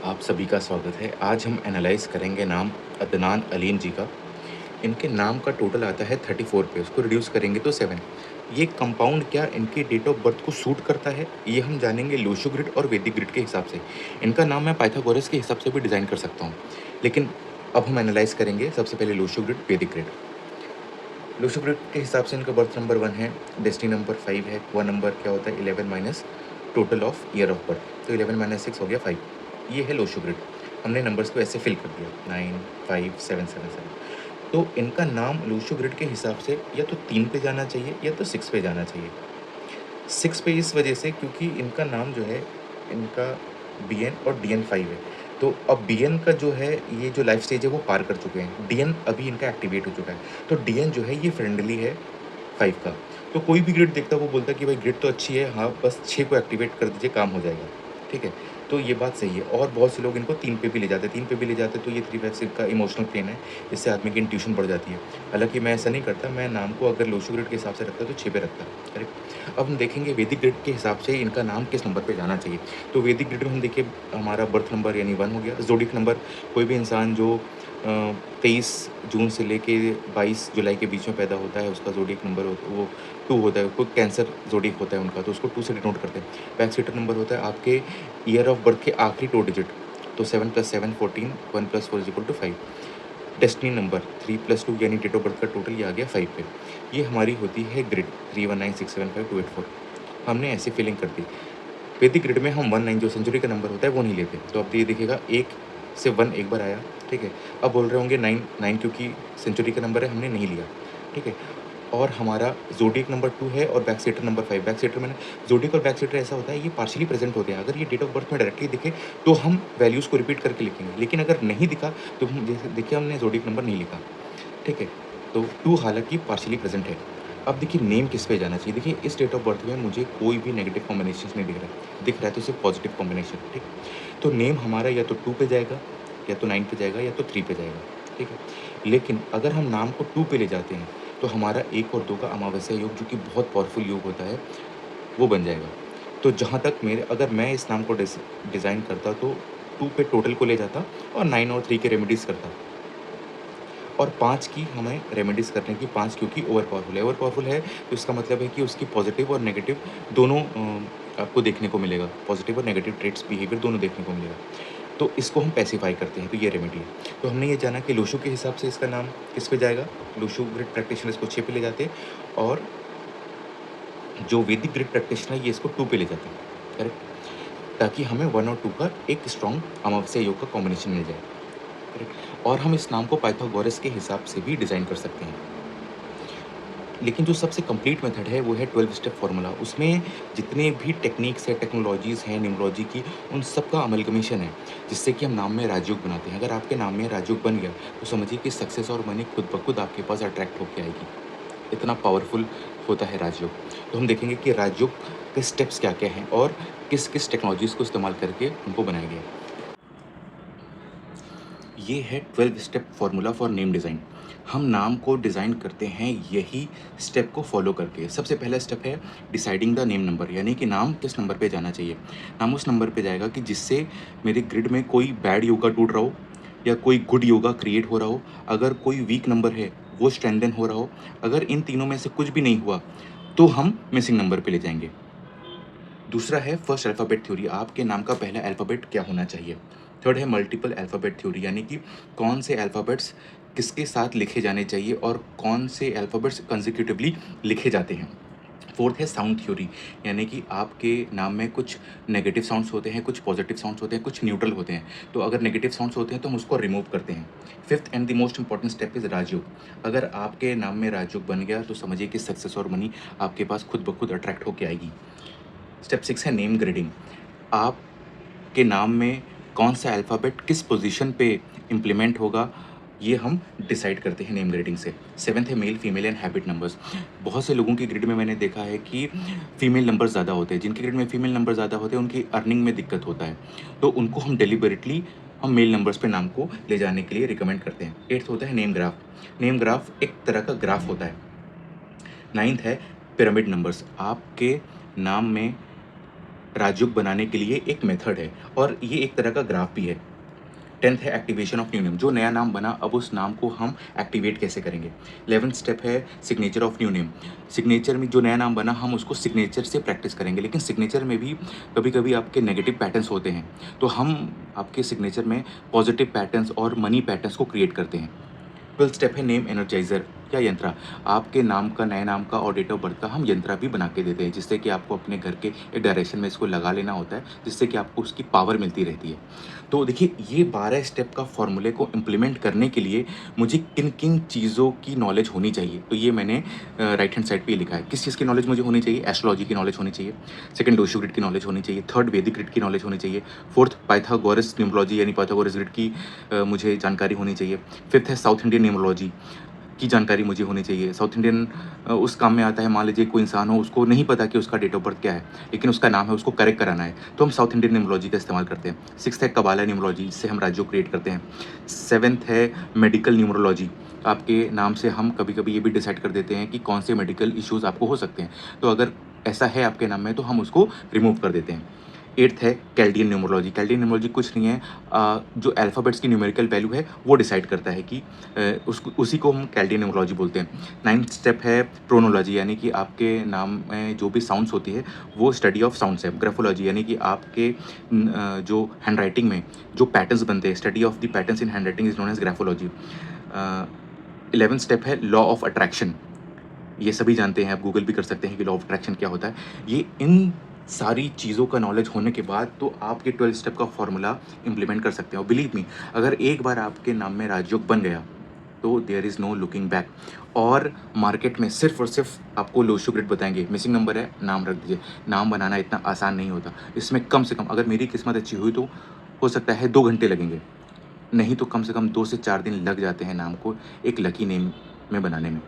आप सभी का स्वागत है। आज हम एनालाइज़ करेंगे नाम अदनान अलीम जी का। इनके नाम का टोटल आता है 34 पे, उसको रिड्यूस करेंगे तो 7। ये कंपाउंड क्या इनकी डेट ऑफ बर्थ को सूट करता है, ये हम जानेंगे लोशो ग्रिड और वैदिक ग्रिड के हिसाब से। इनका नाम मैं पाइथागोरस के हिसाब से भी डिज़ाइन कर सकता हूँ। लेकिन अब हम एनालाइज़ करेंगे सबसे पहले लोशो ग्रिड, वैदिक ग्रिड। लोशो ग्रिड के हिसाब से इनका बर्थ नंबर 1 है, डेस्टिनी नंबर 5 है, 1 नंबर क्या होता है 11 minus total of year of birth, तो 11 माइनस 6 हो गया 5। ये है लोशो ग्रिड। हमने नंबर्स को ऐसे फिल कर दिया 9 5 7 7 7। तो इनका नाम लोशो ग्रिड के हिसाब से या तो 3 पे जाना चाहिए या तो 6 पे जाना चाहिए। 6 पे इस वजह से क्योंकि इनका नाम जो है, इनका बीएन और डीएन 5 है। तो अब बीएन का जो है, ये जो लाइफ स्टेज है वो पार कर चुके हैं। डीएन अभी इनका एक्टिवेट हो चुका है। तो डीएन जो है ये फ्रेंडली है 5 का। तो कोई भी ग्रिड देखता है वो बोलता है कि भाई ग्रिड तो अच्छी है, हाँ बस 6 को एक्टिवेट कर दीजिए काम हो जाएगा। ठीक है? तो ये बात सही है और बहुत से लोग इनको 3 पे भी ले जाते हैं। 3 पे भी ले जाते हैं तो ये 3 5 6 का इमोशनल प्लेन है, इससे आदमी की इंट्यूशन बढ़ जाती है। हालाँकि मैं ऐसा नहीं करता, मैं नाम को अगर लोशो ग्रिड के हिसाब से रखता तो 6 पे रखता। करेक्ट? अब हम देखेंगे वैदिक ग्रिड के हिसाब से इनका नाम किस नंबर पे जाना चाहिए। तो वैदिक ग्रिड में हम देखिए हमारा बर्थ नंबर यानी 1 हो गया। ज़ोडिएक नंबर, कोई भी इंसान जो 23 जून से लेके 22 जुलाई के बीच में पैदा होता है, उसका ज़ोडिएक नंबर वो 2 होता है। कोई कैंसर ज़ोडिएक होता है उनका, तो उसको 2 से डिनोट करते हैं। बैक सीटर नंबर होता है आपके ईयर ऑफ बर्थ के आखिरी 2 डिजिट, तो 7 + 7 14, 1 + 4 = 5। डेस्टिनी नंबर 3 + 2 यानी डेट ऑफ बर्थ का टोटल ये आ गया 5 पे। ये हमारी होती है ग्रिड 319675284। हमने ऐसी फिलिंग कर दी। वैदिक ग्रिड में हम 19 जो सेंचुरी का नंबर होता है वो नहीं लेते। तो अब ये देखिएगा 1 से 1 एक बार आया, ठीक है? अब बोल रहे होंगे 9 9 क्योंकि सेंचुरी का नंबर है हमने नहीं लिया, ठीक है? और हमारा ज़ोडिएक नंबर 2 है और back setter number 5। Back setter मैंने ज़ोडिएक और बैक सेटर ऐसा होता है ये पार्शियली प्रेज़ेंट होते हैं। अगर ये डेट ऑफ बर्थ में डायरेक्टली दिखे तो हम वैल्यूज़ को रिपीट करके लिखेंगे। लेकिन अगर नहीं दिखा तो हम जैसे देखिए हमने ज़ोडिएक नंबर नहीं लिखा, ठीक है? तो 2 हालाँकि पार्शियली प्रेज़ेंट है। अब देखिए नेम किस पे जाना चाहिए। देखिए इस डेट ऑफ बर्थ में मुझे कोई भी नेगेटिव कॉम्बिनेशंस नहीं दिख रहा है। दिख रहा है तो सिर्फ़ पॉज़िटिव कॉम्बिनेशन, ठीक? तो नेम हमारा या तो 2 पे जाएगा, या तो 9 पे जाएगा या तो 3 पे जाएगा, ठीक है? लेकिन अगर हम नाम को 2 पे ले जाते हैं, तो हमारा 1 और 2 का अमावस्या योग जो कि बहुत पावरफुल योग होता है, वो बन जाएगा। तो जहाँ तक मेरे अगर मैं इस नाम को डिज़ाइन करता तो 2 पे टोटल को ले जाता और 9 और 3 के रेमेडीज़ करता। और 5 की हमें रेमेडीज़ करने की, 5 क्योंकि ओवर पावरफुल है। ओवर पावरफुल है तो इसका मतलब है कि उसकी पॉज़िटिव और नेगेटिव दोनों आपको देखने को मिलेगा। पॉज़िटिव और नेगेटिव ट्रेट्स, बिहेवियर दोनों देखने को मिलेगा। तो इसको हम पैसिफ़ाई करते हैं, तो ये रेमेडी है। तो हमने ये जाना कि लोशो के हिसाब से इसका नाम किस पे जाएगा, लोशो ग्रिड प्रैक्टिशनर इसको 6 पे ले जाते हैं और जो वैदिक ग्रिड प्रैक्टिशनर है ये इसको 2 पे ले जाते हैं, करेक्ट? ताकि हमें 1 और 2 का एक स्ट्रॉन्ग अमावस्या योग का कॉम्बिनेशन मिल जाए, करेक्ट? और हम इस नाम को पाइथागोरस के हिसाब से भी डिज़ाइन कर सकते हैं। लेकिन जो सबसे कंप्लीट मेथड है वो है 12 स्टेप फार्मूला। उसमें जितने भी टेक्निक्स है, टेक्नोलॉजीज़ हैं न्यूमरोलॉजी की, उन सब का अमलगमेशन है, जिससे कि हम नाम में राजयोग बनाते हैं। अगर आपके नाम में राजयोग बन गया, तो समझिए कि सक्सेस और मनी खुद ब खुद आपके पास अट्रैक्ट होके आएगी। इतना पावरफुल होता है राजयोग। तो हम देखेंगे कि राजयोग के स्टेप्स क्या-क्या हैं और किस-किस टेक्नोलॉजीज़ को इस्तेमाल करके उनको बनाया गया है। ये है 12 step formula for name design. हम नाम को डिज़ाइन करते हैं यही स्टेप को फॉलो करके। सबसे पहला स्टेप है डिसाइडिंग द नेम नंबर, यानी कि नाम किस नंबर पे जाना चाहिए। नाम उस नंबर पे जाएगा कि जिससे मेरे ग्रिड में कोई बैड योगा टूट रहा हो या कोई गुड योगा क्रिएट हो रहा हो। अगर कोई वीक नंबर है वो स्ट्रेंथन हो रहा हो। अगर इन तीनों में से कुछ भी नहीं हुआ तो हम मिसिंग नंबर पे ले जाएंगे। दूसरा है फर्स्ट अल्फ़ाबेट थ्योरी, आपके नाम का पहला अल्फ़ाबेट क्या होना चाहिए। थर्ड है मल्टीपल अल्फ़ाबेट थ्योरी, यानी कि कौन से अल्फ़ाबेट्स किसके साथ लिखे जाने चाहिए और कौन से अल्फ़ाबेट्स कंसेक्यूटिवली लिखे जाते हैं। फोर्थ है साउंड थ्योरी, यानी कि आपके नाम में कुछ नेगेटिव साउंड्स होते हैं, कुछ पॉजिटिव साउंड्स होते हैं, कुछ न्यूट्रल होते हैं। तो अगर नेगेटिव साउंड्स होते हैं तो हम उसको रिमूव करते हैं। Fifth and the most important step is Rajyoga. अगर आपके नाम में राजयोग बन गया तो समझिए कि सक्सेस और मनी आपके पास खुद ब खुद अट्रैक्ट होके आएगी। स्टेप 6 है नेम ग्रेडिंग। आपके नाम में कौन सा अल्फ़ाबेट किस पोज़ीशन पे इम्प्लीमेंट होगा, ये हम डिसाइड करते हैं नेम ग्रेडिंग से। 7th है male, female and habit numbers. बहुत से लोगों की ग्रिड में मैंने देखा है कि फीमेल नंबर ज़्यादा होते हैं। जिनकी ग्रिड में फीमेल नंबर ज़्यादा होते हैं, उनकी अर्निंग में दिक्कत होता है। तो उनको हम डेलिबरेटली हम मेल नंबर्स पे नाम को ले जाने के लिए रिकमेंड करते हैं। 8th होता है नेम ग्राफ। नेम ग्राफ एक तरह का ग्राफ होता है। 9th है पिरामिड नंबर्स। आपके नाम में राजयोग बनाने के लिए एक मेथड है और ये एक तरह का ग्राफ भी है। 10th है एक्टिवेशन ऑफ न्यू नेम, जो नया नाम बना अब उस नाम को हम एक्टिवेट कैसे करेंगे। 11th स्टेप है signature of new name, signature में जो नया नाम बना हम उसको सिग्नेचर से प्रैक्टिस करेंगे, लेकिन सिग्नेचर में भी कभी कभी आपके नेगेटिव पैटर्न्स होते हैं, तो हम आपके सिग्नेचर में पॉजिटिव पैटर्न्स और मनी पैटर्न्स को क्रिएट करते हैं। 12th स्टेप है नेम एनर्जाइजर या यंत्रा, आपके नाम का, नए नाम का और डेट ऑफ बर्थ का हम यंत्रा भी बना के देते हैं, जिससे कि आपको अपने घर के एक डायरेक्शन में इसको लगा लेना होता है, जिससे कि आपको उसकी पावर मिलती रहती है। तो देखिए, ये 12 स्टेप का फॉर्मूले को इम्प्लीमेंट करने के लिए मुझे किन किन चीज़ों की नॉलेज होनी चाहिए, तो ये मैंने राइट हैंड साइड पे लिखा है। किस चीज़ की नॉलेज मुझे होनी चाहिए? एस्ट्रोलॉजी की नॉलेज होनी चाहिए। सेकंड, ओशो ग्रिड की नॉलेज होनी चाहिए। थर्ड, वैदिक ग्रिड की नॉलेज होनी चाहिए। फोर्थ, पाइथागोरस न्यूमरोलॉजी यानी पाइथागोरस ग्रिड की मुझे जानकारी होनी चाहिए। फिफ्थ है साउथ इंडियन न्यूमरोलॉजी की जानकारी मुझे होनी चाहिए। साउथ इंडियन उस काम में आता है, मान लीजिए कोई इंसान हो, उसको नहीं पता कि उसका डेट ऑफ बर्थ क्या है, लेकिन उसका नाम है, उसको करेक्ट कराना है, तो हम साउथ इंडियन न्यूमरोलॉजी का इस्तेमाल करते हैं। सिक्स्थ है कबाला न्यूमरोलॉजी, जिससे हम राज्यों क्रिएट करते हैं। सेवन्थ है मेडिकल न्यूमरोलॉजी, आपके नाम से हम कभी कभी ये भी डिसाइड कर देते हैं कि कौन से मेडिकल इश्यूज़ आपको हो सकते हैं, तो अगर ऐसा है आपके नाम में तो हम उसको रिमूव कर देते हैं। एट्थ है कैल्डियन न्यूमरोलॉजी, कैल्डियन न्यूमरोलॉजी कुछ नहीं है, जो अल्फ़ाबेट्स की न्यूमेरिकल वैल्यू है वो डिसाइड करता है कि उसको, उसी को हम कैल्डियन न्यूमरोलॉजी बोलते हैं। नाइन्थ स्टेप है प्रोनोलॉजी, यानी कि आपके नाम में जो भी साउंड्स होती है वो स्टडी ऑफ साउंड्स है। ग्राफोलॉजी, यानी कि आपके जो हैंड राइटिंग में जो पैटर्न्स बनते हैं, study of the patterns in handwriting is known as graphology. 11th step है लॉ ऑफ अट्रैक्शन, ये सभी जानते हैं, आप गूगल भी कर सकते हैं कि लॉ ऑफ अट्रैक्शन क्या होता है। ये इन सारी चीज़ों का नॉलेज होने के बाद तो आप ये 12 स्टेप का फॉर्मूला इम्प्लीमेंट कर सकते हैं, और बिलीव मी, अगर एक बार आपके नाम में राजयोग बन गया तो there is no looking back. और मार्केट में सिर्फ और सिर्फ आपको लोशो ग्रिड बताएंगे, मिसिंग नंबर है, नाम रख दीजिए। नाम बनाना इतना आसान नहीं होता, इसमें कम से कम, अगर मेरी किस्मत अच्छी हुई तो हो सकता है 2 घंटे लगेंगे, नहीं तो कम से कम 2 से 4 दिन लग जाते हैं नाम को एक लकी नेम में बनाने में।